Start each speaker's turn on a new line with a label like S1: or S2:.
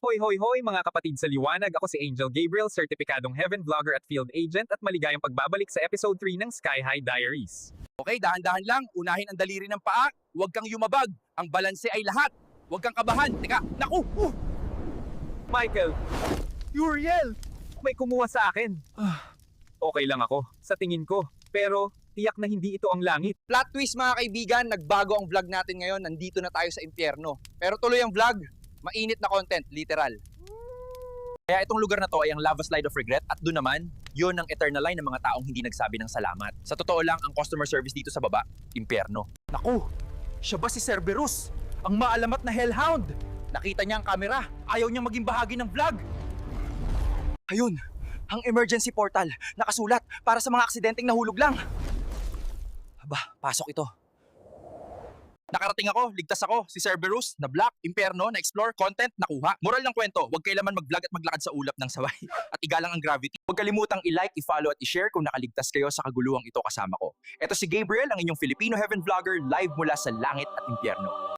S1: Hoy hoy hoy mga kapatid sa liwanag, ako si Angel Gabriel, sertipikadong heaven vlogger at field agent at maligayang pagbabalik sa episode 3 ng Sky High Diaries.
S2: Okay, dahan-dahan lang. Unahin ang daliri ng paa. Huwag kang yumabag. Ang balanse ay lahat. Huwag kang kabahan. Teka, naku!
S1: Michael,
S2: Uriel!
S1: may kumuha sa akin. Okay lang ako, sa tingin ko. Pero, tiyak na hindi ito ang langit.
S2: Plot twist mga kaibigan, nagbago ang vlog natin ngayon. Nandito na tayo sa impyerno. Pero tuloy ang vlog. Mainit na content, literal. Kaya itong lugar na to ay ang lava slide of regret at doon naman, yun ang eternal line ng mga taong hindi nagsabi ng salamat. Sa totoo lang, ang customer service dito sa baba, impyerno. Naku! Siya ba si Cerberus? Ang maalamat na hellhound! Nakita niya ang kamera. Ayaw niyang maging bahagi ng vlog. Ayun, ang emergency portal. Nakasulat para sa mga aksidenteng nahulog lang. Aba, pasok ito. Nakarating ako, ligtas ako, si Cerberus, na-block, impyerno, na-explore, content, nakuha. Moral ng kwento, huwag kailanman mag-vlog at maglakad sa ulap ng saway. At igalang ang gravity. Huwag kalimutang i-like, i-follow at i-share kung nakaligtas kayo sa kaguluhang ito kasama ko. Ito si Gabriel, ang inyong Filipino Heaven Vlogger, live mula sa langit at impyerno.